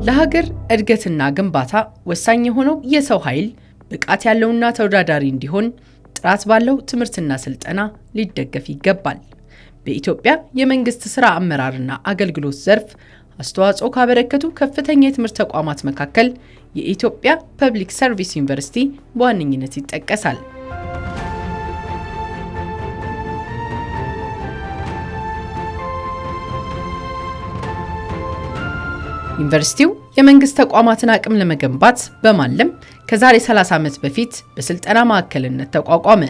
ለሀገር እድገትና ግንባታ ወሳኝ የሆነው የሰው ኃይል ብቃት ያለውና ተወዳዳሪ እንዲሆን ጥራት ባለው ትምህርትና ስልጠና ሊደገፍ ይገባል። በኢትዮጵያ የመንግስት ስራ አመራርና አገልግሎት ዘርፍ አስተዋጽኦ ካበረከቱ ከፍተኛ የትምህርት ተቋማት መካከል የኢትዮጵያ ፐብሊክ ሰርቪስ ዩኒቨርሲቲ በዋነኝነት ይጠቀሳል። ዩኒቨርሲቲው የመንግስት ተቋማትን አቅም ለመገንባት በማለም ከዛሬ 30 ዓመት በፊት በስልጠና ማዕከልነት ተቋቋመ።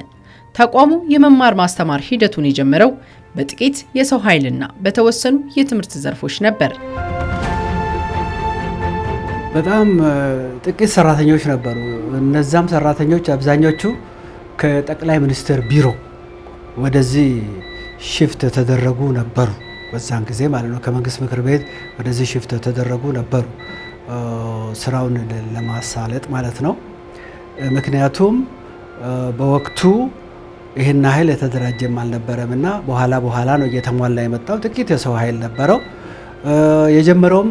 ተቋሙ የመማር ማስተማር ሂደቱን የጀመረው በጥቂት የሰው ኃይልና በተወሰኑ የትምህርት ዘርፎች ነበር። በጣም ጥቂት ሰራተኞች ነበሩ። እነዛም ሰራተኞች አብዛኞቹ ከጠቅላይ ሚኒስትር ቢሮ ወደዚህ ሽፍት ተደረጉ ነበሩ። በዛን ጊዜ ማለት ነው ከመንግስት ምክር ቤት ወደዚህ ሽፍት ተደረጉ ነበሩ ስራውን ለማሳለጥ ማለት ነው። ምክንያቱም በወቅቱ ይሄን ኃይል የተደራጀም አልነበረምና በኋላ ነው እየተሟላ የመጣው። ጥቂት የሰው ኃይል ነበረው። የጀመረውም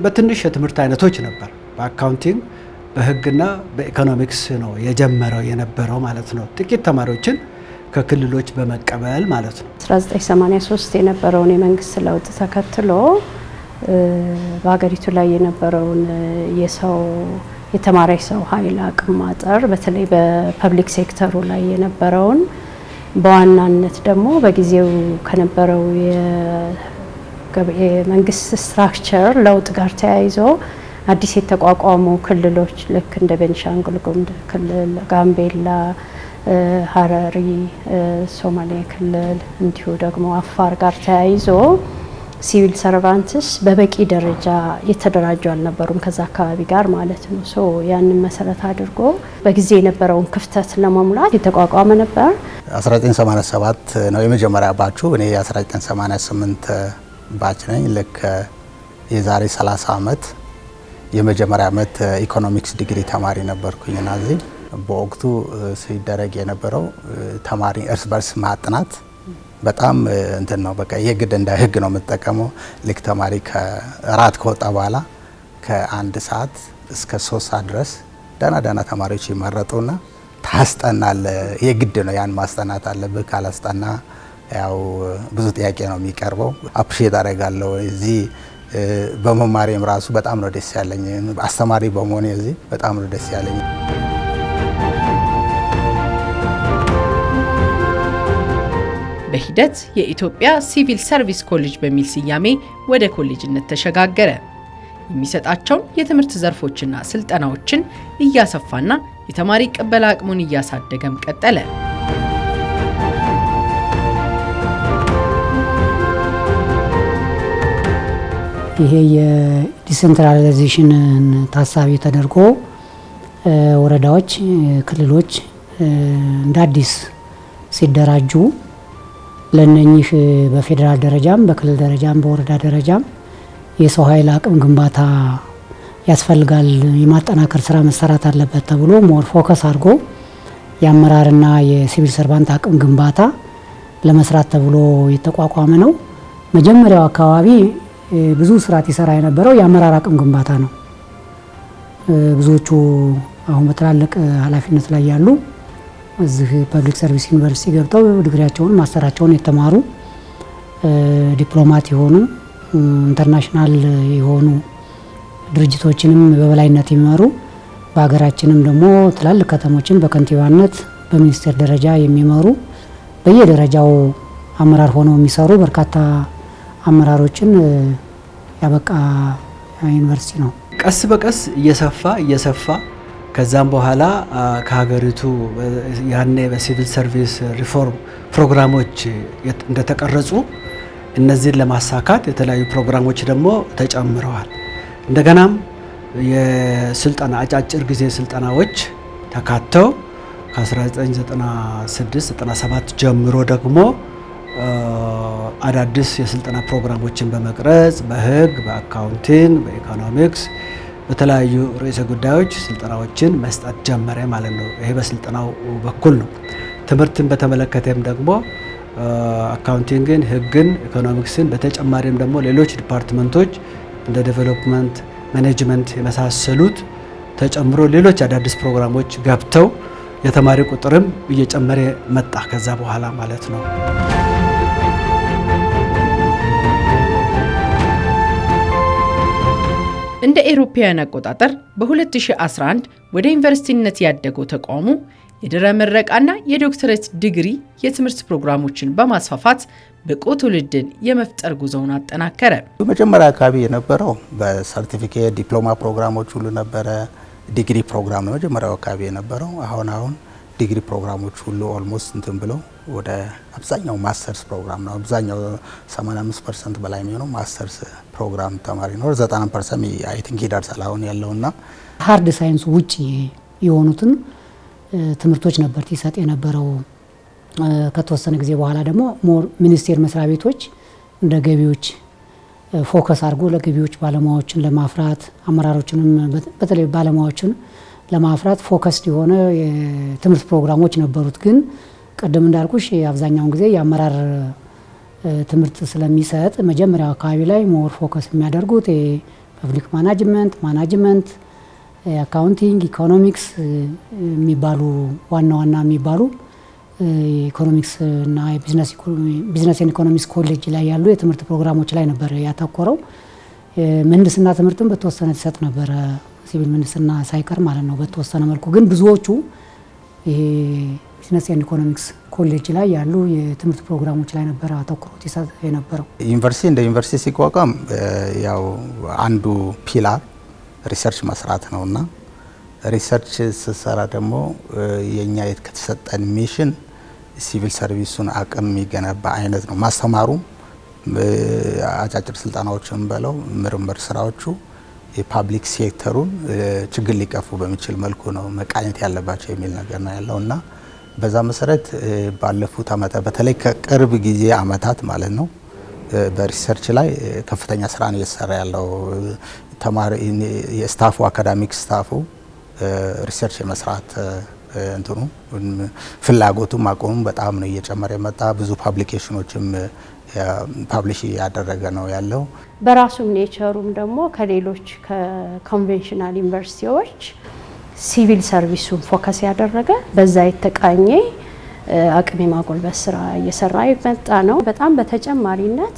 በትንሽ የትምህርት አይነቶች ነበር። በአካውንቲንግ፣ በህግና በኢኮኖሚክስ ነው የጀመረው የነበረው ማለት ነው። ጥቂት ተማሪዎችን ከክልሎች በመቀበል ማለት ነው። 1983 የነበረውን የመንግስት ለውጥ ተከትሎ በሀገሪቱ ላይ የነበረውን የተማሪ ሰው ኃይል አቅም ማጠር በተለይ በፐብሊክ ሴክተሩ ላይ የነበረውን በዋናነት ደግሞ በጊዜው ከነበረው የመንግስት ስትራክቸር ለውጥ ጋር ተያይዞ አዲስ የተቋቋሙ ክልሎች ልክ እንደ ቤንሻንጉል ጉሙዝ ክልል፣ ጋምቤላ፣ ሀረሪ፣ ሶማሌ ክልል እንዲሁ ደግሞ አፋር ጋር ተያይዞ ሲቪል ሰርቫንትስ በበቂ ደረጃ የተደራጁ አልነበሩም ከዛ አካባቢ ጋር ማለት ነው። ያንን መሰረት አድርጎ በጊዜ የነበረውን ክፍተት ለመሙላት የተቋቋመ ነበር። 1987 ነው የመጀመሪያ ባቹ። እኔ 1988 ባች ነኝ። ልክ የዛሬ 30 ዓመት የመጀመሪያ ዓመት ኢኮኖሚክስ ዲግሪ ተማሪ ነበርኩኝና እዚህ በወቅቱ ሲደረግ የነበረው ተማሪ እርስ በርስ ማጥናት በጣም እንትን ነው። በቃ የግድ እንደ ህግ ነው የምትጠቀመው። ልክ ተማሪ ከራት ከወጣ በኋላ ከ1 ሰዓት እስከ 3 ሰዓት ድረስ ደና ተማሪዎች ይመረጡና ታስጠናለ። የግድ ነው ያን ማስጠናት አለብህ። ካላስጠና ያው ብዙ ጥያቄ ነው የሚቀርበው። አፕሪሼት አደርጋለሁ እዚህ በመማሪም ራሱ በጣም ነው ደስ ያለኝ። አስተማሪ በመሆኔ እዚህ በጣም ነው ደስ ያለኝ። በሂደት የኢትዮጵያ ሲቪል ሰርቪስ ኮሌጅ በሚል ስያሜ ወደ ኮሌጅነት ተሸጋገረ። የሚሰጣቸውን የትምህርት ዘርፎችና ስልጠናዎችን እያሰፋና የተማሪ ቅበላ አቅሙን እያሳደገም ቀጠለ። ይሄ የዲሴንትራላይዜሽንን ታሳቢ ተደርጎ ወረዳዎች፣ ክልሎች እንደ አዲስ ሲደራጁ ለነኚህ በፌደራል ደረጃም በክልል ደረጃም በወረዳ ደረጃም የሰው ኃይል አቅም ግንባታ ያስፈልጋል፣ የማጠናከር ስራ መሰራት አለበት ተብሎ ሞር ፎከስ አድርጎ የአመራርና የሲቪል ሰርቫንት አቅም ግንባታ ለመስራት ተብሎ የተቋቋመ ነው። መጀመሪያው አካባቢ ብዙ ስራት ይሰራ የነበረው የአመራር አቅም ግንባታ ነው። ብዙዎቹ አሁን በትላልቅ ኃላፊነት ላይ ያሉ እዚህ ፐብሊክ ሰርቪስ ዩኒቨርሲቲ ገብተው ዲግሪያቸውን ማስተራቸውን የተማሩ ዲፕሎማት የሆኑ ኢንተርናሽናል የሆኑ ድርጅቶችንም በበላይነት የሚመሩ በሀገራችንም ደግሞ ትላልቅ ከተሞችን በከንቲባነት በሚኒስቴር ደረጃ የሚመሩ በየደረጃው አመራር ሆነው የሚሰሩ በርካታ አመራሮችን ያበቃ ዩኒቨርሲቲ ነው። ቀስ በቀስ እየሰፋ ከዛም በኋላ ከሀገሪቱ ያኔ በሲቪል ሰርቪስ ሪፎርም ፕሮግራሞች እንደተቀረጹ እነዚህን ለማሳካት የተለያዩ ፕሮግራሞች ደግሞ ተጨምረዋል። እንደገናም የስልጠና አጫጭር ጊዜ ስልጠናዎች ተካተው ከ1996-97 ጀምሮ ደግሞ አዳዲስ የስልጠና ፕሮግራሞችን በመቅረጽ በህግ፣ በአካውንቲንግ፣ በኢኮኖሚክስ በተለያዩ ርዕሰ ጉዳዮች ስልጠናዎችን መስጠት ጀመረ ማለት ነው። ይሄ በስልጠናው በኩል ነው። ትምህርትን በተመለከተም ደግሞ አካውንቲንግን፣ ህግን፣ ኢኮኖሚክስን በተጨማሪም ደግሞ ሌሎች ዲፓርትመንቶች እንደ ዴቨሎፕመንት፣ ማኔጅመንት የመሳሰሉት ተጨምሮ ሌሎች አዳዲስ ፕሮግራሞች ገብተው የተማሪ ቁጥርም እየጨመረ መጣ ከዛ በኋላ ማለት ነው። እንደ ኤሮፓውያን አቆጣጠር በ2011 ወደ ዩኒቨርሲቲነት ያደገው ተቋሙ የድህረ ምረቃና የዶክተሬት ዲግሪ የትምህርት ፕሮግራሞችን በማስፋፋት ብቁ ትውልድን የመፍጠር ጉዞውን አጠናከረ። መጀመሪያ አካባቢ የነበረው በሰርቲፊኬት ዲፕሎማ ፕሮግራሞች ሁሉ ነበረ። ዲግሪ ፕሮግራም ነው መጀመሪያው አካባቢ የነበረው። አሁን ዲግሪ ፕሮግራሞች ሁሉ ኦልሞስት እንትን ብለው ወደ አብዛኛው ማስተርስ ፕሮግራም ነው። አብዛኛው 85% በላይ የሚሆነው ማስተርስ ፕሮግራም ተማሪ ነው። 90% አይ ቲንክ ይደርሳል አሁን ያለውና ሃርድ ሳይንስ ውጪ የሆኑትን ትምህርቶች ነበር ሲሰጥ የነበረው። ከተወሰነ ጊዜ በኋላ ደግሞ ሞር ሚኒስቴር መስሪያ ቤቶች እንደ ገቢዎች ፎከስ አድርጎ ለገቢዎች ባለሙያዎችን ለማፍራት አመራሮችንም በተለይ ባለሙያዎችን ለማፍራት ፎከስድ የሆነ የትምህርት ፕሮግራሞች ነበሩት። ግን ቀደም እንዳልኩሽ አብዛኛውን ጊዜ የአመራር ትምህርት ስለሚሰጥ መጀመሪያው አካባቢ ላይ ሞር ፎከስ የሚያደርጉት የፐብሊክ ማናጅመንት፣ አካውንቲንግ፣ ኢኮኖሚክስ የሚባሉ ዋና የሚባሉ ኢኮኖሚክስ እና ቢዝነስ ኤንድ ኢኮኖሚክስ ኮሌጅ ላይ ያሉ የትምህርት ፕሮግራሞች ላይ ነበር ያተኮረው። ምህንድስና ትምህርትም በተወሰነ ተሰጥ ነበር፣ ሲቪል ምህንድስና ሳይቀር ማለት ነው በተወሰነ መልኩ። ግን ብዙዎቹ ይሄ ቢዝነስ ኤንድ ኢኮኖሚክስ ኮሌጅ ላይ ያሉ የትምህርት ፕሮግራሞች ላይ ነበር አተኩሮት ይሰጥ የነበረው። ዩኒቨርሲቲ እንደ ዩኒቨርሲቲ ሲቋቋም ያው አንዱ ፒላር ሪሰርች መስራት ነውና ሪሰርች ስሰራ ደግሞ የኛ ከተሰጠን ሚሽን ሲቪል ሰርቪሱን አቅም የሚገነባ አይነት ነው። ማስተማሩም አጫጭር ስልጠናዎችን በለው ምርምር ስራዎቹ የፓብሊክ ሴክተሩን ችግር ሊቀፉ በሚችል መልኩ ነው መቃኘት ያለባቸው የሚል ነገር ነው ያለውና በዛ መሰረት ባለፉት አመታት በተለይ ከቅርብ ጊዜ አመታት ማለት ነው በሪሰርች ላይ ከፍተኛ ስራ ነው እየተሰራ ያለው። ተማሪ የስታፉ አካዳሚክ ስታፉ ሪሰርች የመስራት እንትኑ ፍላጎቱም አቅሙም በጣም ነው እየጨመረ የመጣ። ብዙ ፐብሊኬሽኖችም ፐብሊሽ ያደረገ ነው ያለው። በራሱም ኔቸሩም ደግሞ ከሌሎች ከኮንቬንሽናል ዩኒቨርሲቲዎች ሲቪል ሰርቪሱን ፎከስ ያደረገ በዛ የተቃኘ አቅም የማጎልበት ስራ እየሰራ የመጣ ነው። በጣም በተጨማሪነት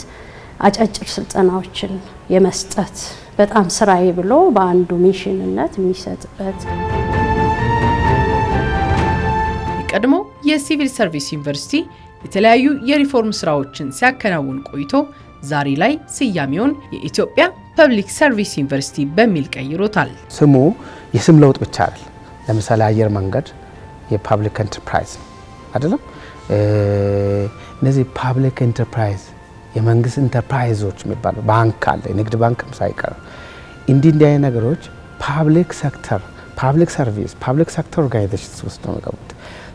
አጫጭር ስልጠናዎችን የመስጠት በጣም ስራዬ ብሎ በአንዱ ሚሽንነት የሚሰጥበት የቀድሞ የሲቪል ሰርቪስ ዩኒቨርሲቲ የተለያዩ የሪፎርም ስራዎችን ሲያከናውን ቆይቶ ዛሬ ላይ ስያሜውን የኢትዮጵያ ፐብሊክ ሰርቪስ ዩኒቨርሲቲ በሚል ቀይሮታል። ስሙ የስም ለውጥ ብቻ አይደል። ለምሳሌ አየር መንገድ የፐብሊክ ኢንተርፕራይዝ ነው አይደለም። እነዚህ ፐብሊክ ኢንተርፕራይዝ የመንግስት ኢንተርፕራይዞች የሚባሉ ባንክ አለ፣ የንግድ ባንክም ሳይቀር እንዲህ አይነት ነገሮች ፐብሊክ ሴክተር ፐብሊክ ሰርቪስ ፐብሊክ ሴክተር ኦርጋናይዜሽንስ ውስጥ ነው የሚገቡት።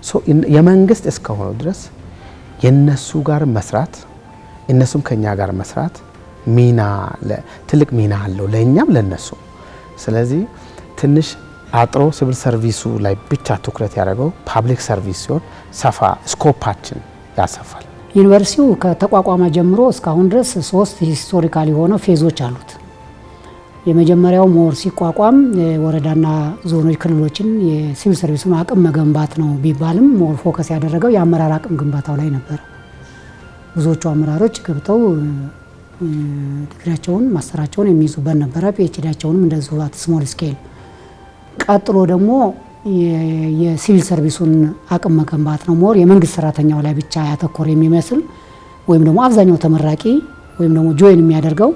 ሶ የመንግስት እስከሆነ ድረስ የነሱ ጋር መስራት እነሱም ከኛ ጋር መስራት ትልቅ ሚና አለው ለእኛም ለነሱ። ስለዚህ ትንሽ አጥሮ ሲቪል ሰርቪሱ ላይ ብቻ ትኩረት ያደረገው ፐብሊክ ሰርቪስ ሲሆን ሰፋ ስኮፓችን ያሰፋል። ዩኒቨርሲቲው ከተቋቋመ ጀምሮ እስካሁን ድረስ 3 ሂስቶሪካል የሆነ ፌዞች አሉት። የመጀመሪያው ሞር ሲቋቋም ወረዳና ዞኖች ክልሎችን የሲቪል ሰርቪሱን አቅም መገንባት ነው ቢባልም ሞር ፎከስ ያደረገው የአመራር አቅም ግንባታው ላይ ነበር። ብዙዎቹ አመራሮች ገብተው ዲግሪያቸውን ማስተራቸውን የሚይዙበት ነበረ። ፒኤችዲያቸውንም እንደዚሁ አት ስሞል ስኬል። ቀጥሎ ደግሞ የሲቪል ሰርቪሱን አቅም መገንባት ነው። ሞር የመንግስት ሰራተኛው ላይ ብቻ ያተኮረ የሚመስል ወይም ደግሞ አብዛኛው ተመራቂ ወይም ደግሞ ጆይን የሚያደርገው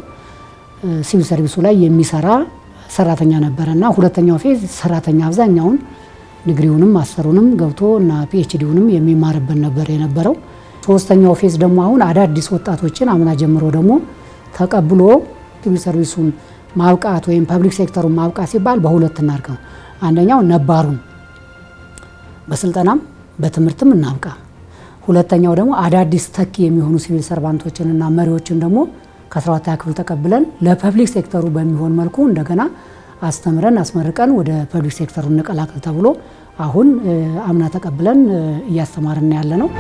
ሲቪል ሰርቪሱ ላይ የሚሰራ ሰራተኛ ነበረና ሁለተኛው ፌዝ ሰራተኛ አብዛኛውን ዲግሪውንም ማስተሩንም ገብቶ እና ፒኤችዲውንም የሚማርበት ነበር የነበረው። ሶስተኛው ፌዝ ደግሞ አሁን አዳዲስ ወጣቶችን አምና ጀምሮ ደግሞ ተቀብሎ ሲቪል ሰርቪሱን ማብቃት ወይም ፐብሊክ ሴክተሩን ማብቃት ሲባል በሁለት እናርገው። አንደኛው ነባሩን በስልጠናም በትምህርትም እናብቃ። ሁለተኛው ደግሞ አዳዲስ ተኪ የሚሆኑ ሲቪል ሰርቫንቶችንና መሪዎችን ደግሞ ከ12ኛ ክፍል ተቀብለን ለፐብሊክ ሴክተሩ በሚሆን መልኩ እንደገና አስተምረን አስመርቀን ወደ ፐብሊክ ሴክተሩ እንቀላቀል ተብሎ አሁን አምና ተቀብለን እያስተማርን ያለ ነው።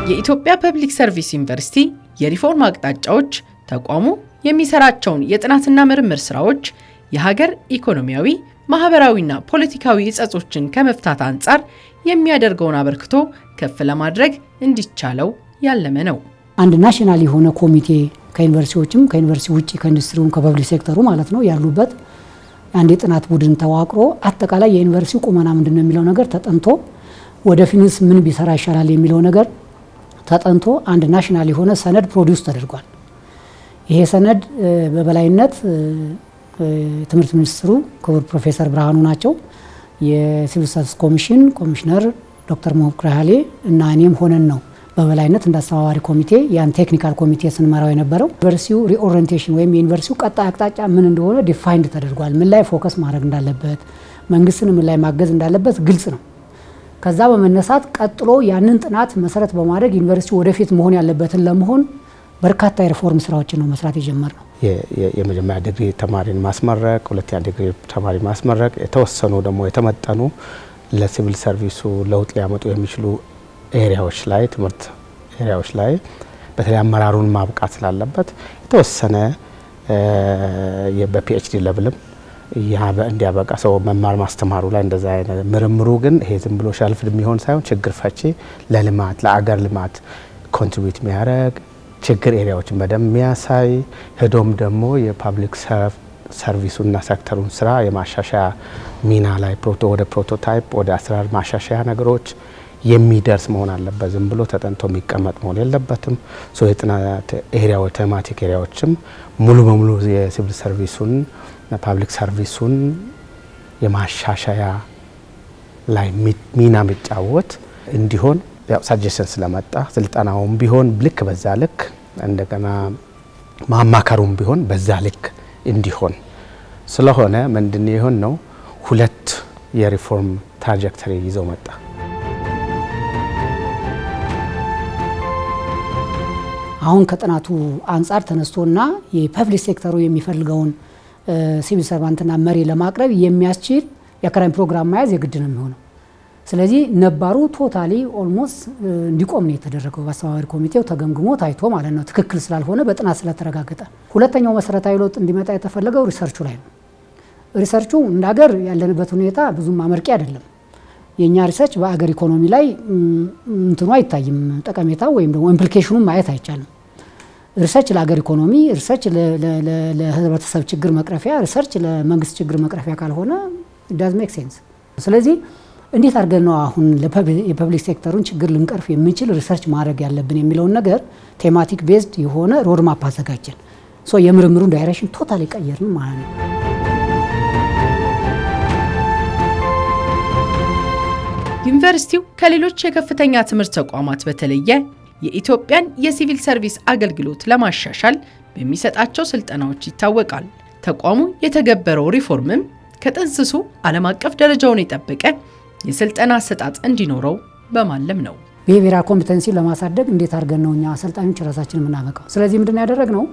የኢትዮጵያ ፐብሊክ ሰርቪስ ዩኒቨርሲቲ የሪፎርም አቅጣጫዎች ተቋሙ የሚሰራቸውን የጥናትና ምርምር ስራዎች የሀገር ኢኮኖሚያዊ፣ ማህበራዊና ፖለቲካዊ እጸጾችን ከመፍታት አንጻር የሚያደርገውን አበርክቶ ከፍ ለማድረግ እንዲቻለው ያለመ ነው። አንድ ናሽናል የሆነ ኮሚቴ ከዩኒቨርሲቲዎችም ከዩኒቨርሲቲ ውጪ ከኢንዱስትሪውም ከፐብሊክ ሴክተሩ ማለት ነው ያሉበት አንድ የጥናት ቡድን ተዋቅሮ አጠቃላይ የዩኒቨርሲቲው ቁመና ምንድነው የሚለው ነገር ተጠንቶ ወደፊትስ ምን ቢሰራ ይሻላል የሚለው ነገር ተጠንቶ አንድ ናሽናል የሆነ ሰነድ ፕሮዲውስ ተደርጓል። ይሄ ሰነድ በበላይነት ትምህርት ሚኒስትሩ ክቡር ፕሮፌሰር ብርሃኑ ናቸው። የሲቪል ሰርቪስ ኮሚሽን ኮሚሽነር ዶክተር ሞክራሃሌ እና እኔም ሆነን ነው በበላይነት እንዳስተባባሪ ኮሚቴ ያን ቴክኒካል ኮሚቴ ስንመራው የነበረው። ዩኒቨርሲቲው ሪኦሪየንቴሽን ወይም የዩኒቨርሲቲው ቀጣይ አቅጣጫ ምን እንደሆነ ዲፋይንድ ተደርጓል። ምን ላይ ፎከስ ማድረግ እንዳለበት፣ መንግስትን ምን ላይ ማገዝ እንዳለበት ግልጽ ነው። ከዛ በመነሳት ቀጥሎ ያንን ጥናት መሰረት በማድረግ ዩኒቨርሲቲው ወደፊት መሆን ያለበትን ለመሆን በርካታ የሪፎርም ስራዎችን ነው መስራት የጀመርነው። የመጀመሪያ ዲግሪ ተማሪን ማስመረቅ፣ ሁለተኛ ዲግሪ ተማሪ ማስመረቅ፣ የተወሰኑ ደግሞ የተመጠኑ ለሲቪል ሰርቪሱ ለውጥ ሊያመጡ የሚችሉ ኤሪያዎች ላይ ትምህርት ኤሪያዎች ላይ በተለይ አመራሩን ማብቃት ስላለበት የተወሰነ በፒኤችዲ ሌቭልም እንዲያበቃ ሰው መማር ማስተማሩ ላይ እንደዛ አይነት ምርምሩ ግን ይሄ ዝም ብሎ ሸልፍ የሚሆን ሳይሆን ችግር ፈቺ ለልማት ለአገር ልማት ኮንትሪቢዩት የሚያደርግ ችግር ኤሪያዎችን በደንብ የሚያሳይ ሄዶም ደግሞ የፓብሊክ ሰርቪሱና ሴክተሩን ስራ የማሻሻያ ሚና ላይ ወደ ፕሮቶታይፕ ወደ አሰራር ማሻሻያ ነገሮች የሚደርስ መሆን አለበት። ዝም ብሎ ተጠንቶ የሚቀመጥ መሆን የለበትም። ሶ የጥናት ኤሪያዎች ቴማቲክ ኤሪያዎችም ሙሉ በሙሉ የሲቪል ሰርቪሱን ፓብሊክ ሰርቪሱን የማሻሻያ ላይ ሚና የሚጫወት እንዲሆን ያው ሳጀሽን ስለመጣ ስልጠናውም ቢሆን ልክ በዛ ልክ እንደገና ማማከሩም ቢሆን በዛ ልክ እንዲሆን ስለሆነ ምንድን ይሆን ነው ሁለት የሪፎርም ትራጀክተሪ ይዘው መጣ። አሁን ከጥናቱ አንጻር ተነስቶና የፐብሊክ ሴክተሩ የሚፈልገውን ሲቪል ሰርቫንትና መሪ ለማቅረብ የሚያስችል የአካዳሚ ፕሮግራም መያዝ የግድ ነው የሚሆነው። ስለዚህ ነባሩ ቶታሊ ኦልሞስት እንዲቆም ነው የተደረገው። በአስተባባሪ ኮሚቴው ተገምግሞ ታይቶ ማለት ነው ትክክል ስላልሆነ በጥናት ስለተረጋገጠ። ሁለተኛው መሰረታዊ ለውጥ እንዲመጣ የተፈለገው ሪሰርቹ ላይ ነው። ሪሰርቹ እንደ ሀገር ያለንበት ሁኔታ ብዙም አመርቂ አይደለም። የኛ ሪሰርች በአገር ኢኮኖሚ ላይ እንትኑ አይታይም፣ ጠቀሜታው ወይም ደግሞ ኢምፕሊኬሽኑን ማየት አይቻልም። ሪሰርች ለአገር ኢኮኖሚ፣ ሪሰርች ለህብረተሰብ ችግር መቅረፊያ፣ ሪሰርች ለመንግስት ችግር መቅረፊያ ካልሆነ ዳዝ ሜክ ሴንስ። ስለዚህ እንዴት አድርገን ነው አሁን የፐብሊክ ሴክተሩን ችግር ልንቀርፍ የምንችል ሪሰርች ማድረግ ያለብን የሚለውን ነገር ቴማቲክ ቤዝድ የሆነ ሮድማፕ አዘጋጀን። ሶ የምርምሩን ዳይሬክሽን ቶታሊ ቀየርን ማለት ነው። ዩኒቨርሲቲው ከሌሎች የከፍተኛ ትምህርት ተቋማት በተለየ የኢትዮጵያን የሲቪል ሰርቪስ አገልግሎት ለማሻሻል በሚሰጣቸው ስልጠናዎች ይታወቃል። ተቋሙ የተገበረው ሪፎርምም ከጥንስሱ ዓለም አቀፍ ደረጃውን የጠበቀ የስልጠና አሰጣጥ እንዲኖረው በማለም ነው። ብሔራዊ ኮምፒተንሲ ለማሳደግ እንዴት አድርገን ነው እኛ አሰልጣኞች ራሳችን የምናበቃው? ስለዚህ ምንድን ያደረግነው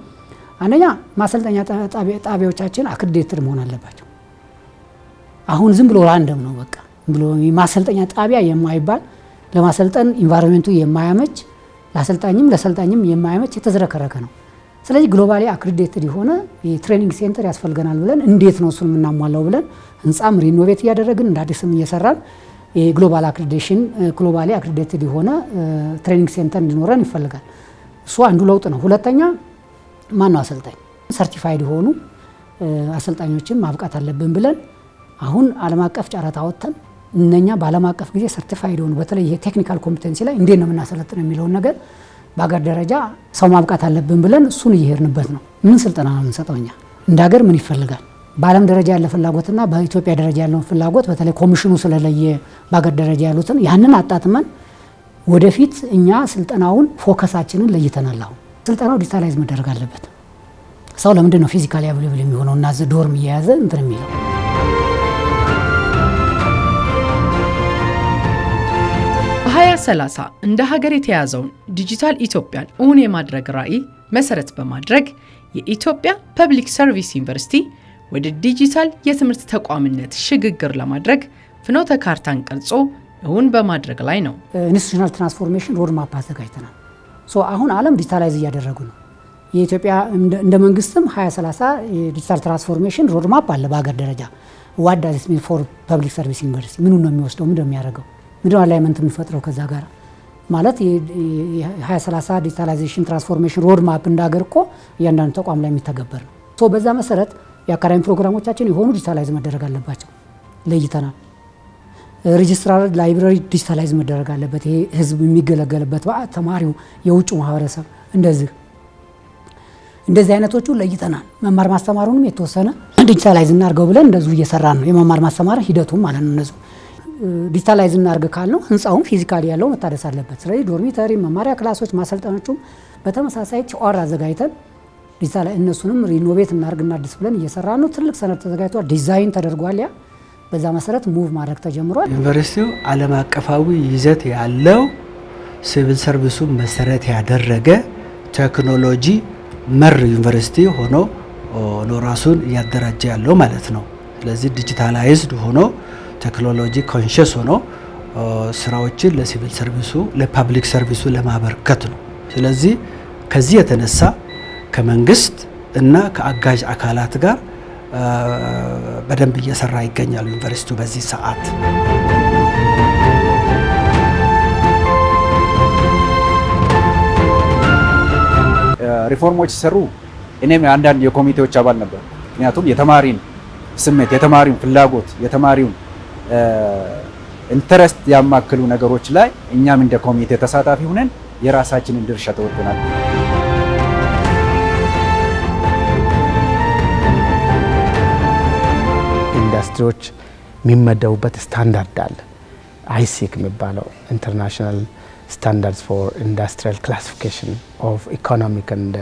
አንደኛ ማሰልጠኛ ጣቢያዎቻችን አክሬዲትድ መሆን አለባቸው። አሁን ዝም ብሎ ራንደም ነው በቃ ብሎ ማሰልጠኛ ጣቢያ የማይባል ለማሰልጠን ኢንቫይሮንመንቱ የማያመች ለአሰልጣኝም ለሰልጣኝም የማያመች የተዝረከረከ ነው። ስለዚህ ግሎባሊ አክሬዲትድ የሆነ የትሬኒንግ ሴንተር ያስፈልገናል ብለን እንዴት ነው እሱን የምናሟላው ብለን ህንጻም ሪኖቬት እያደረግን እንደ አዲስም እየሰራን የግሎባል አክሬዲቴሽን ግሎባሊ አክሬዲትድ የሆነ ትሬኒንግ ሴንተር እንዲኖረን ይፈልጋል። እሱ አንዱ ለውጥ ነው። ሁለተኛ ማነው አሰልጣኝ ሰርቲፋይድ የሆኑ አሰልጣኞችን ማብቃት አለብን ብለን አሁን ዓለም አቀፍ ጨረታ ወጥተን እነኛ በዓለም አቀፍ ጊዜ ሰርቲፋይድ የሆኑ በተለይ ይሄ ቴክኒካል ኮምፒተንሲ ላይ እንዴት ነው የምናሰለጥነው የሚለውን ነገር በአገር ደረጃ ሰው ማብቃት አለብን ብለን እሱን እየሄድንበት ነው። ምን ስልጠና ነው የምንሰጠው እኛ እንደ ሀገር ምን ይፈልጋል? በዓለም ደረጃ ያለ ፍላጎትና በኢትዮጵያ ደረጃ ያለውን ፍላጎት በተለይ ኮሚሽኑ ስለለየ በአገር ደረጃ ያሉትን ያንን አጣጥመን ወደፊት እኛ ስልጠናውን ፎከሳችንን ለይተናል። አሁን ስልጠናው ዲጂታላይዝ መደረግ አለበት። ሰው ለምንድን ነው ፊዚካሊ አቬሌብል የሚሆነው እና ዶርም እየያዘ እንትን የሚለው? በ2030 እንደ ሀገር የተያዘውን ዲጂታል ኢትዮጵያን እውን የማድረግ ራዕይ መሰረት በማድረግ የኢትዮጵያ ፐብሊክ ሰርቪስ ዩኒቨርሲቲ ወደ ዲጂታል የትምህርት ተቋምነት ሽግግር ለማድረግ ፍኖተ ካርታን ቀርጾ እውን በማድረግ ላይ ነው። ኢንስቲትዩሽናል ትራንስፎርሜሽን ሮድማፕ አዘጋጅተናል። አሁን ዓለም ዲጂታላይዝ እያደረጉ ነው። የኢትዮጵያ እንደ መንግስትም 2030 ዲጂታል ትራንስፎርሜሽን ሮድማፕ አለ በሀገር ደረጃ። ዋት ዳዝ ኢት ሚን ፎር ፐብሊክ ሰርቪስ ዩኒቨርሲቲ ምኑን ነው የሚወስደው? ምንድን ነው የሚያደርገው? ምንድን ነው አላይመንት የሚፈጥረው ከዛ ጋር ማለት የ2030 ዲጂታላይዜሽን ትራንስፎርሜሽን ሮድማፕ እንደ ሀገር እኮ እያንዳንዱ ተቋም ላይ የሚተገበር ነው። በዛ መሰረት የአካዳሚ ፕሮግራሞቻችን የሆኑ ዲጂታላይዝ መደረግ አለባቸው ለይተናል። ሬጅስትራር ላይብራሪ ዲጂታላይዝ መደረግ አለበት። ይሄ ህዝብ የሚገለገልበት ተማሪው፣ የውጭ ማህበረሰብ እንደዚህ አይነቶቹ ለይተናል። መማር ማስተማሩንም የተወሰነ ዲጂታላይዝ እናርገው ብለን እንደዚሁ እየሰራን ነው። የመማር ማስተማር ሂደቱም ማለት ነው። እነዚሁ ዲጂታላይዝ እናርግ ካልነው ህንፃውም ፊዚካሊ ያለው መታደስ አለበት። ስለዚህ ዶርሚተሪ፣ መማሪያ ክላሶች፣ ማሰልጠኖቹም በተመሳሳይ ቲኦአር አዘጋጅተን ዲጂታላይዝ እነሱንም ሪኖቬት እናርግና አዲስ ብለን እየሰራን ነው። ትልቅ ሰነድ ተዘጋጅቷል፣ ዲዛይን ተደርጓል። ያ በዛ መሰረት ሙቭ ማድረግ ተጀምሯል። ዩኒቨርሲቲው ዓለም አቀፋዊ ይዘት ያለው ሲቪል ሰርቪሱ መሰረት ያደረገ ቴክኖሎጂ መር ዩኒቨርሲቲ ሆኖ ነው ራሱን እያደራጀ ያለው ማለት ነው። ስለዚህ ዲጂታላይዝድ ሆኖ ቴክኖሎጂ ኮንሽስ ሆኖ ስራዎችን ለሲቪል ሰርቪሱ ለፓብሊክ ሰርቪሱ ለማበርከት ነው። ስለዚህ ከዚህ የተነሳ ከመንግስት እና ከአጋዥ አካላት ጋር በደንብ እየሰራ ይገኛል ዩኒቨርሲቲው በዚህ ሰዓት። ሪፎርሞች ሲሰሩ እኔም አንዳንድ የኮሚቴዎች አባል ነበር። ምክንያቱም የተማሪን ስሜት፣ የተማሪውን ፍላጎት፣ የተማሪውን ኢንተረስት ያማከሉ ነገሮች ላይ እኛም እንደ ኮሚቴ ተሳታፊ ሆነን የራሳችንን ድርሻ ተወጥተናል። ኢንዱስትሪዎች የሚመደቡበት ስታንዳርድ አለ። አይሲክ የሚባለው ኢንተርናሽናል ስታንዳርድስ ፎር ኢንዱስትሪያል ክላሲፊኬሽን ኦፍ ኢኮኖሚክ ኤንድ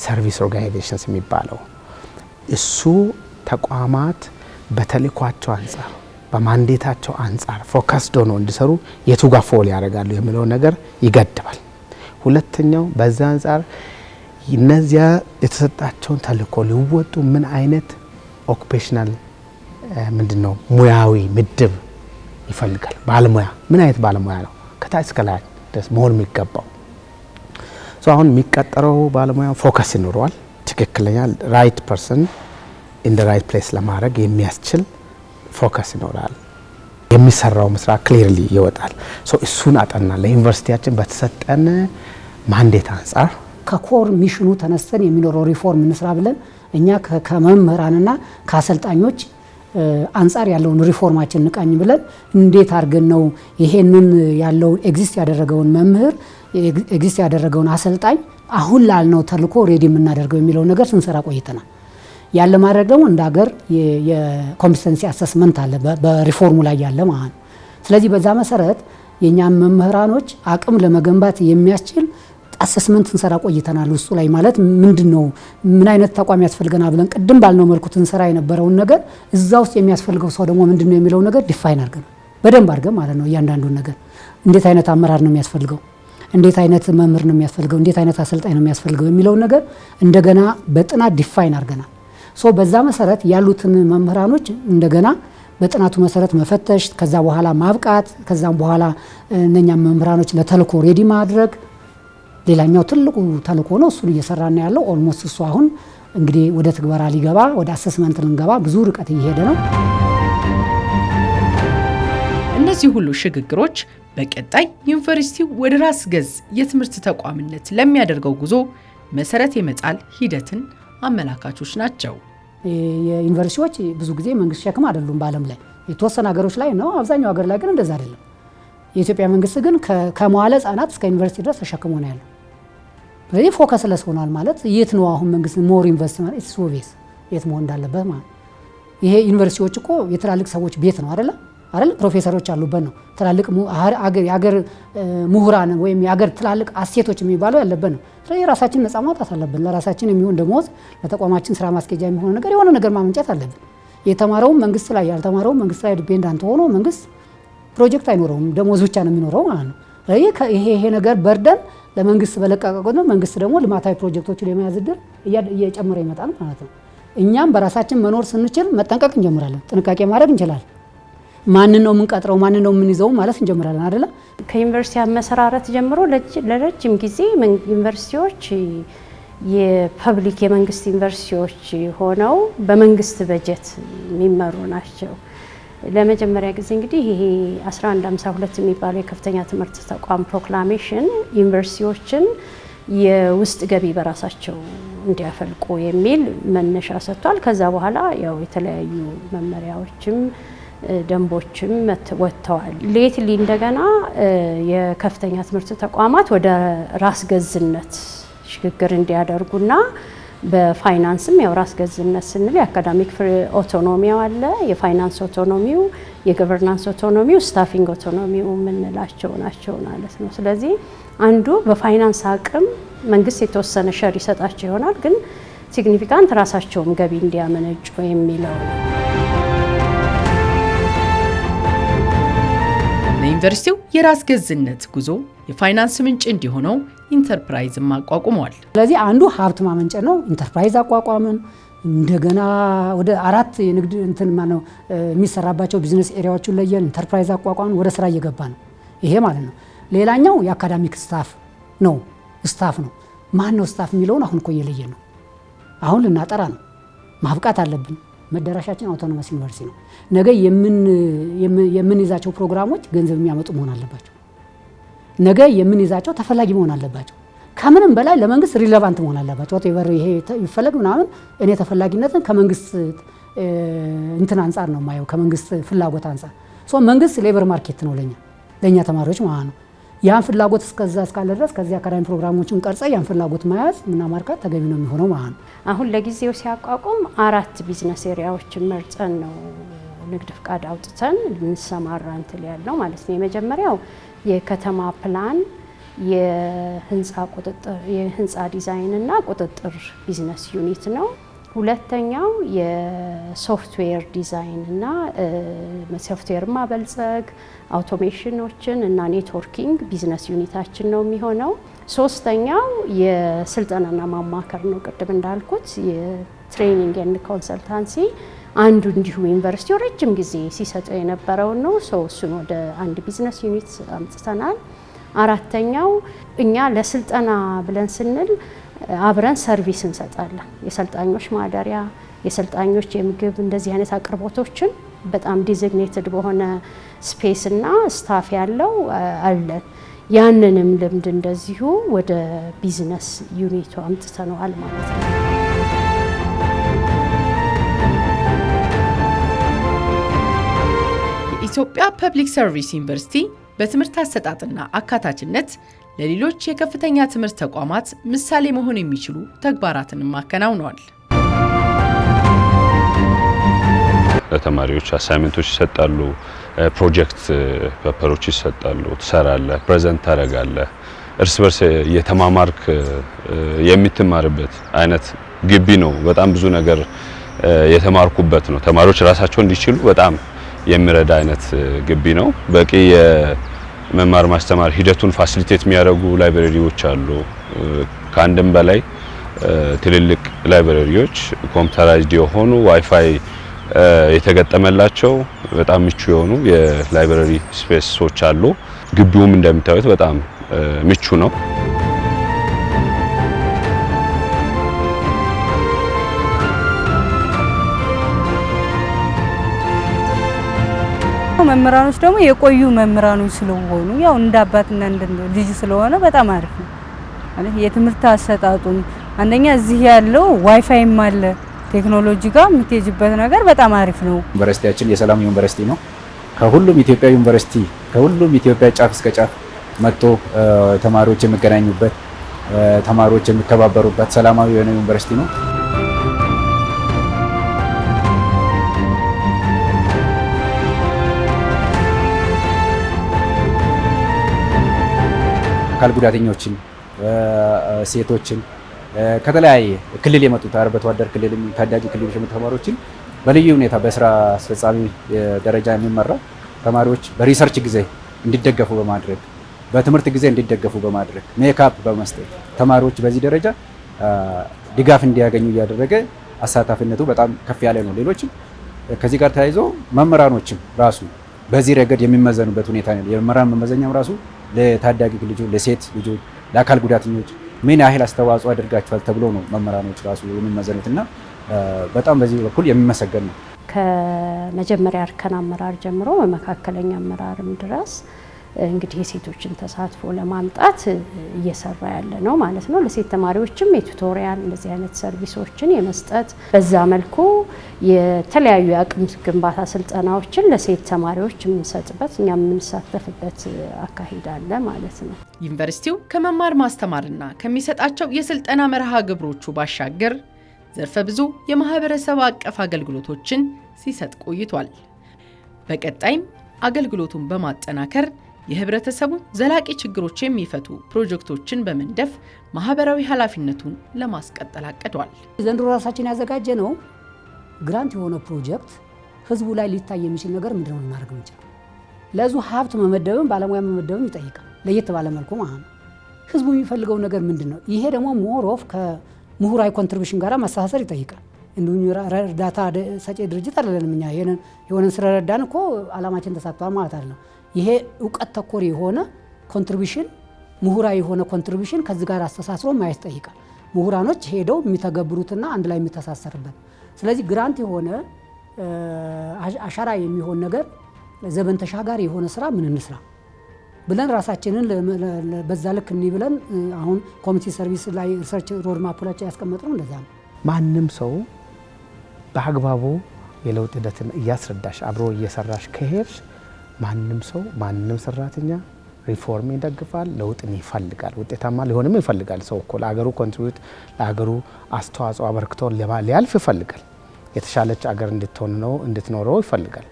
ሰርቪስ ኦርጋናይዜሽንስ የሚባለው እሱ ተቋማት በተልዕኳቸው አንጻር በማንዴታቸው አንጻር ፎከስድ ሆነው እንዲሰሩ የቱ ጋር ፎል ያደርጋሉ የሚለው ነገር ይገድባል። ሁለተኛው በዛ አንጻር እነዚያ የተሰጣቸውን ተልዕኮ ሊወጡ ምን አይነት ኦኩፔሽናል ምንድነው ሙያዊ ምድብ ይፈልጋል። ባለሙያ ምን አይነት ባለሙያ ነው ከታች እስከ ላይ ድረስ መሆን የሚገባው። አሁን የሚቀጠረው ባለሙያ ፎከስ ይኖረዋል። ትክክለኛ ራይት ፐርሰን ኢን ዘ ራይት ፕሌስ ለማድረግ የሚያስችል ፎከስ ይኖራል። የሚሰራው መስራት ክሊርሊ ይወጣል። እሱን አጠና ለዩኒቨርሲቲያችን በተሰጠን ማንዴት አንጻር ከኮር ሚሽኑ ተነስተን የሚኖረው ሪፎርም እንስራ ብለን እኛ ከመምህራንና ከአሰልጣኞች አንጻር ያለውን ሪፎርማችን ንቃኝ ብለን እንዴት አድርገን ነው ይሄንን ያለውን ኤግዚስት ያደረገውን መምህር ኤግዚስት ያደረገውን አሰልጣኝ አሁን ላልነው ተልዕኮ ሬዲ የምናደርገው የሚለው ነገር ስንሰራ ቆይተናል። ያለ ማድረግ ደግሞ እንደ ሀገር የኮምፒተንሲ አሰስመንት አለ በሪፎርሙ ላይ ያለ ማለት። ስለዚህ በዛ መሰረት የኛ መምህራኖች አቅም ለመገንባት የሚያስችል አሰስመንት እንሰራ ቆይተናል። ውስጡ ላይ ማለት ምንድነው ምን አይነት ተቋም ያስፈልገናል ብለን ቅድም ባልነው መልኩ እንሰራ የነበረውን ነገር እዛ ውስጥ የሚያስፈልገው ሰው ደግሞ ምንድነው የሚለው ነገር ዲፋይን አድርገን በደንብ አድርገን ማለት ነው። እያንዳንዱን ነገር እንዴት አይነት አመራር ነው የሚያስፈልገው፣ እንዴት አይነት መምህር ነው የሚያስፈልገው፣ እንዴት አይነት አሰልጣኝ ነው የሚያስፈልገው የሚለው ነገር እንደገና በጥናት ዲፋይን አድርገናል። በዛ መሰረት ያሉትን መምህራኖች እንደገና በጥናቱ መሰረት መፈተሽ፣ ከዛ በኋላ ማብቃት፣ ከዛም በኋላ እነኛ መምህራኖች ለተልዕኮ ሬዲ ማድረግ ሌላኛው ትልቁ ተልዕኮ ነው። እሱን እየሰራን ያለው ኦልሞስት እሱ አሁን እንግዲህ ወደ ትግበራ ሊገባ ወደ አሰስመንት ልንገባ ብዙ ርቀት እየሄደ ነው። እነዚህ ሁሉ ሽግግሮች በቀጣይ ዩኒቨርሲቲው ወደ ራስ ገዝ የትምህርት ተቋምነት ለሚያደርገው ጉዞ መሰረት የመጣል ሂደትን አመላካቾች ናቸው። የዩኒቨርሲቲዎች ብዙ ጊዜ መንግስት ሸክም አይደሉም። በዓለም ላይ የተወሰኑ ሀገሮች ላይ ነው፣ አብዛኛው ሀገር ላይ ግን እንደዛ አይደለም። የኢትዮጵያ መንግስት ግን ከመዋለ ህጻናት እስከ ዩኒቨርሲቲ ድረስ ተሸክሞ ነው ያለው። ስለዚህ ፎከስ ለስ ሆኗል ማለት የት ነው አሁን መንግስት ሞር ኢንቨስትመንት ኢትስ ኦብቪየስ የት መሆን እንዳለበት ማለት። ይሄ ዩኒቨርሲቲዎች እኮ የትላልቅ ሰዎች ቤት ነው አይደለ? ፕሮፌሰሮች ያሉበት ነው። ትላልቅ የሀገር ምሁራን ወይም የሀገር ትላልቅ አሴቶች የሚባለው ያለበት ነው። ስለዚህ ራሳችን ነፃ ማውጣት አለብን። ለራሳችን የሚሆን ደሞዝ፣ ለተቋማችን ስራ ማስኬጃ የሚሆን ነገር የሆነ ነገር ማመንጨት አለብን። የተማረውም መንግስት ላይ ያልተማረውም መንግስት ላይ ዲፔንዳንት ሆኖ መንግስት ፕሮጀክት አይኖረውም፣ ደሞዝ ብቻ ነው የሚኖረው ማለት ነው። ይሄ ነገር በርደን ለመንግስት በለቀቀ ቁጥር መንግስት ደግሞ ልማታዊ ፕሮጀክቶችን የመያዝ ዕድል እየጨመረ ይመጣል ማለት ነው። እኛም በራሳችን መኖር ስንችል መጠንቀቅ እንጀምራለን፣ ጥንቃቄ ማድረግ እንችላለን። ማንን ነው የምንቀጥረው ማንን ነው የምንይዘው ማለት እንጀምራለን አይደለ? ከዩኒቨርሲቲ አመሰራረት ጀምሮ ለረጅም ጊዜ ዩኒቨርሲቲዎች የፐብሊክ የመንግስት ዩኒቨርሲቲዎች ሆነው በመንግስት በጀት የሚመሩ ናቸው። ለመጀመሪያ ጊዜ እንግዲህ ይሄ 1152 የሚባለው የከፍተኛ ትምህርት ተቋም ፕሮክላሜሽን ዩኒቨርሲቲዎችን የውስጥ ገቢ በራሳቸው እንዲያፈልቁ የሚል መነሻ ሰጥቷል። ከዛ በኋላ ያው የተለያዩ መመሪያዎችም ደንቦችም ወጥተዋል። ሌትሊ እንደገና የከፍተኛ ትምህርት ተቋማት ወደ ራስ ገዝነት ሽግግር እንዲያደርጉና በፋይናንስም ያው ራስ ገዝነት ስንል የአካዳሚክ ኦቶኖሚው አለ፣ የፋይናንስ ኦቶኖሚው፣ የገቨርናንስ ኦቶኖሚው፣ ስታፊንግ ኦቶኖሚው የምንላቸው ናቸው ማለት ነው። ስለዚህ አንዱ በፋይናንስ አቅም መንግስት የተወሰነ ሸር ይሰጣቸው ይሆናል፣ ግን ሲግኒፊካንት ራሳቸውም ገቢ እንዲያመነጩ የሚለው ነው። ለዩኒቨርሲቲው የራስ ገዝነት ጉዞ የፋይናንስ ምንጭ እንዲሆነው ኢንተርፕራይዝም አቋቁመዋል። ስለዚህ አንዱ ሀብት ማመንጨት ነው። ኢንተርፕራይዝ አቋቋምን። እንደገና ወደ 4 የንግድ እንትን ማነው የሚሰራባቸው ቢዝነስ ኤሪያዎችን ለየን። ኢንተርፕራይዝ አቋቋምን። ወደ ስራ እየገባ ነው ይሄ ማለት ነው። ሌላኛው የአካዳሚክ ስታፍ ነው። ማን ነው ስታፍ የሚለውን አሁን እኮ እየለየን ነው። አሁን ልናጠራ ነው። ማብቃት አለብን። መዳረሻችን አውቶኖመስ ዩኒቨርሲቲ ነው። ነገ የምንይዛቸው ፕሮግራሞች ገንዘብ የሚያመጡ መሆን አለባቸው። ነገ የምንይዛቸው ተፈላጊ መሆን አለባቸው። ከምንም በላይ ለመንግስት ሪሌቫንት መሆን አለባቸው። ወቴቨር ይሄ ይፈለግ ምናምን እኔ ተፈላጊነትን ከመንግስት እንትን አንጻር ነው የማየው፣ ከመንግስት ፍላጎት አንጻር። መንግስት ሌበር ማርኬት ነው ለኛ ተማሪዎች ማለት ነው። ያን ፍላጎት እስካለ ድረስ ከዚህ አካዳሚ ፕሮግራሞችን ቀርጸ ያን ፍላጎት መያዝ እና ማርካት ተገቢ ነው የሚሆነው ማለት ነው። አሁን ለጊዜው ሲያቋቁም 4 ቢዝነስ ኤሪያዎችን መርጠን ነው ንግድ ፍቃድ አውጥተን ልንሰማራ እንትን ያለው ማለት ነው። የመጀመሪያው የከተማ ፕላን፣ የህንፃ ቁጥጥር፣ የህንፃ ዲዛይን እና ቁጥጥር ቢዝነስ ዩኒት ነው። ሁለተኛው የሶፍትዌር ዲዛይን እና ሶፍትዌር ማበልጸግ አውቶሜሽኖችን እና ኔትወርኪንግ ቢዝነስ ዩኒታችን ነው የሚሆነው። ሶስተኛው የስልጠናና ማማከር ነው። ቅድም እንዳልኩት የትሬኒንግ ኤንድ ኮንሰልታንሲ አንዱ እንዲሁ ዩኒቨርሲቲው ረጅም ጊዜ ሲሰጠው የነበረው ነው። እሱን ወደ አንድ ቢዝነስ ዩኒት አምጥተናል። አራተኛው እኛ ለስልጠና ብለን ስንል አብረን ሰርቪስ እንሰጣለን። የሰልጣኞች ማደሪያ፣ የሰልጣኞች የምግብ እንደዚህ አይነት አቅርቦቶችን በጣም ዲዚግኔትድ በሆነ ስፔስ እና ስታፍ ያለው አለን። ያንንም ልምድ እንደዚሁ ወደ ቢዝነስ ዩኒቱ አምጥተነዋል ማለት ነው። የኢትዮጵያ ፐብሊክ ሰርቪስ ዩኒቨርሲቲ በትምህርት አሰጣጥና አካታችነት ለሌሎች የከፍተኛ ትምህርት ተቋማት ምሳሌ መሆን የሚችሉ ተግባራትንም አከናውነዋል። ለተማሪዎች አሳይመንቶች ይሰጣሉ፣ ፕሮጀክት ፔፐሮች ይሰጣሉ፣ ትሰራለህ፣ ፕሬዘንት ታደርጋለህ። እርስ በርስ የተማማርክ የምትማርበት አይነት ግቢ ነው። በጣም ብዙ ነገር የተማርኩበት ነው። ተማሪዎች ራሳቸው እንዲችሉ በጣም የሚረዳ አይነት ግቢ ነው። በቂ የመማር ማስተማር ሂደቱን ፋሲሊቴት የሚያደርጉ ላይብረሪዎች አሉ። ከአንድም በላይ ትልልቅ ላይብረሪዎች ኮምፒውተራይዝድ የሆኑ ዋይፋይ የተገጠመላቸው በጣም ምቹ የሆኑ የላይብረሪ ስፔሶች አሉ። ግቢውም እንደምታዩት በጣም ምቹ ነው። መምህራኖች ደግሞ የቆዩ መምህራኖች ስለሆኑ ያው እንደ አባትና እንደ ልጅ ስለሆነ በጣም አሪፍ ነው ማለት የትምህርት አሰጣጡም አንደኛ እዚህ ያለው ዋይፋይም አለ ቴክኖሎጂ ጋር የምትሄጅበት ነገር በጣም አሪፍ ነው። ዩኒቨርሲቲያችን የሰላም ዩኒቨርሲቲ ነው። ከሁሉም ኢትዮጵያ ዩኒቨርሲቲ ከሁሉም ኢትዮጵያ ጫፍ እስከ ጫፍ መጥቶ ተማሪዎች የሚገናኙበት ተማሪዎች የሚከባበሩበት ሰላማዊ የሆነ ዩኒቨርሲቲ ነው። አካል ጉዳተኞችን፣ ሴቶችን ከተለያየ ክልል የመጡት አርብቶ አደር ክልል ታዳጊ ክልሎች የመጡ ተማሪዎችን በልዩ ሁኔታ በስራ አስፈጻሚ ደረጃ የሚመራ ተማሪዎች በሪሰርች ጊዜ እንዲደገፉ በማድረግ በትምህርት ጊዜ እንዲደገፉ በማድረግ ሜካፕ በመስጠት ተማሪዎች በዚህ ደረጃ ድጋፍ እንዲያገኙ እያደረገ አሳታፊነቱ በጣም ከፍ ያለ ነው። ሌሎችም ከዚህ ጋር ተያይዞ መምህራኖችም ራሱ በዚህ ረገድ የሚመዘኑበት ሁኔታ ነው። የመምህራን መመዘኛው ራሱ ለታዳጊ ልጆች፣ ለሴት ልጆች፣ ለአካል ጉዳተኞች ምን ያህል አስተዋጽኦ አድርጋቸዋል ተብሎ ነው መምህራኖች ራሱ የሚመዘኑትና በጣም በዚህ በኩል የሚመሰገን ነው። ከመጀመሪያ እርከን አመራር ጀምሮ በመካከለኛ አመራርም ድረስ እንግዲህ የሴቶችን ተሳትፎ ለማምጣት እየሰራ ያለ ነው ማለት ነው። ለሴት ተማሪዎችም የቱቶሪያል እንደዚህ አይነት ሰርቪሶችን የመስጠት በዛ መልኩ የተለያዩ የአቅም ግንባታ ስልጠናዎችን ለሴት ተማሪዎች የምንሰጥበት እኛ የምንሳተፍበት አካሄድ አለ ማለት ነው። ዩኒቨርሲቲው ከመማር ማስተማርና ከሚሰጣቸው የስልጠና መርሃ ግብሮቹ ባሻገር ዘርፈ ብዙ የማህበረሰብ አቀፍ አገልግሎቶችን ሲሰጥ ቆይቷል። በቀጣይም አገልግሎቱን በማጠናከር የህብረተሰቡን ዘላቂ ችግሮች የሚፈቱ ፕሮጀክቶችን በመንደፍ ማህበራዊ ኃላፊነቱን ለማስቀጠል አቅዷል። ዘንድሮ ራሳችን ያዘጋጀ ነው ግራንት የሆነ ፕሮጀክት ህዝቡ ላይ ሊታይ የሚችል ነገር ምንድነው ማድረግ እንችላለን። ለዙ ሀብት መመደብም ባለሙያ መመደብም ይጠይቃል። ለየት ባለ መልኩ ማለት ነው። ህዝቡ የሚፈልገው ነገር ምንድነው? ይሄ ደግሞ ሞር ኦፍ ከምሁራዊ ኮንትሪቢዩሽን ጋር ማስተሳሰር ይጠይቃል። እንዲሁ እርዳታ ሰጪ ድርጅት አይደለንም እኛ የሆነን ስለረዳን እኮ አላማችን ተሳክቷል ማለት አይደለም። ይሄ እውቀት ተኮር የሆነ ኮንትሪቢዩሽን ምሁራዊ የሆነ ኮንትሪቢዩሽን ከዚህ ጋር አስተሳስሮ ማየት ይጠይቃል። ምሁራኖች ሄደው የሚተገብሩትና አንድ ላይ የሚተሳሰርበት። ስለዚህ ግራንት የሆነ አሻራ የሚሆን ነገር ዘመን ተሻጋሪ የሆነ ስራ ምን እንስራ ብለን ራሳችንን በዛ ልክ እንይ ብለን አሁን ኮሚኒቲ ሰርቪስ ላይ ሪሰርች ሮድማፕ ላይ ያስቀመጥነው እንደዛ ነው። ማንም ሰው በአግባቡ የለውጥ ሂደትን እያስረዳሽ አብሮ እየሰራሽ ከሄድሽ ማንም ሰው ማንም ሰራተኛ ሪፎርም ይደግፋል፣ ለውጥን ይፈልጋል፣ ውጤታማ ሊሆንም ይፈልጋል። ሰው እኮ ለሀገሩ ኮንትሪቢዩት ለሀገሩ አስተዋጽኦ አበርክቶ ሊያልፍ ይፈልጋል። የተሻለች አገር እንድትኖረው ይፈልጋል።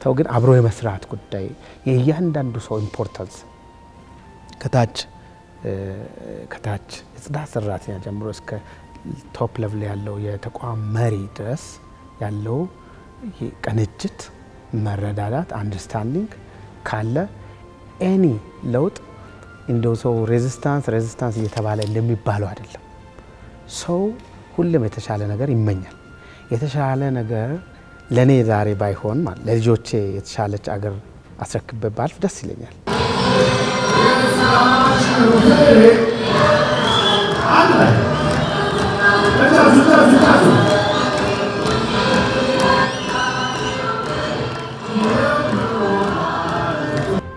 ሰው ግን አብሮ የመስራት ጉዳይ የእያንዳንዱ ሰው ኢምፖርታንስ ከታች የጽዳት ሰራተኛ ጀምሮ እስከ ቶፕ ሌቭል ያለው የተቋም መሪ ድረስ ያለው ቅንጅት፣ መረዳዳት፣ አንደርስታንዲንግ ካለ ኤኒ ለውጥ እንደው ሰው ሬዚስታንስ እየተባለ እንደሚባለው አይደለም። ሰው ሁሉም የተሻለ ነገር ይመኛል። የተሻለ ነገር ለኔ ዛሬ ባይሆን ማለት ለልጆቼ የተሻለች አገር አስረክቤ ባልፍ ደስ ይለኛል።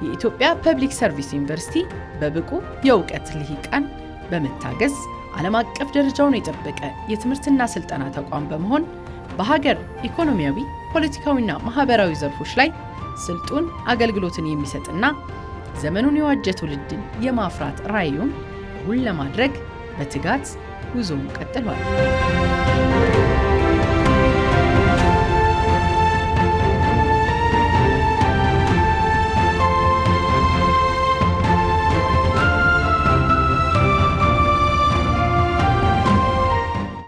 የኢትዮጵያ ፐብሊክ ሰርቪስ ዩኒቨርሲቲ በብቁ የእውቀት ልሂቃን በመታገዝ ዓለም አቀፍ ደረጃውን የጠበቀ የትምህርትና ስልጠና ተቋም በመሆን በሀገር ኢኮኖሚያዊ፣ ፖለቲካዊና ማህበራዊ ዘርፎች ላይ ስልጡን አገልግሎትን የሚሰጥና ዘመኑን የዋጀ ትውልድን የማፍራት ራዕዩን እውን ለማድረግ በትጋት ጉዞውን ቀጥሏል።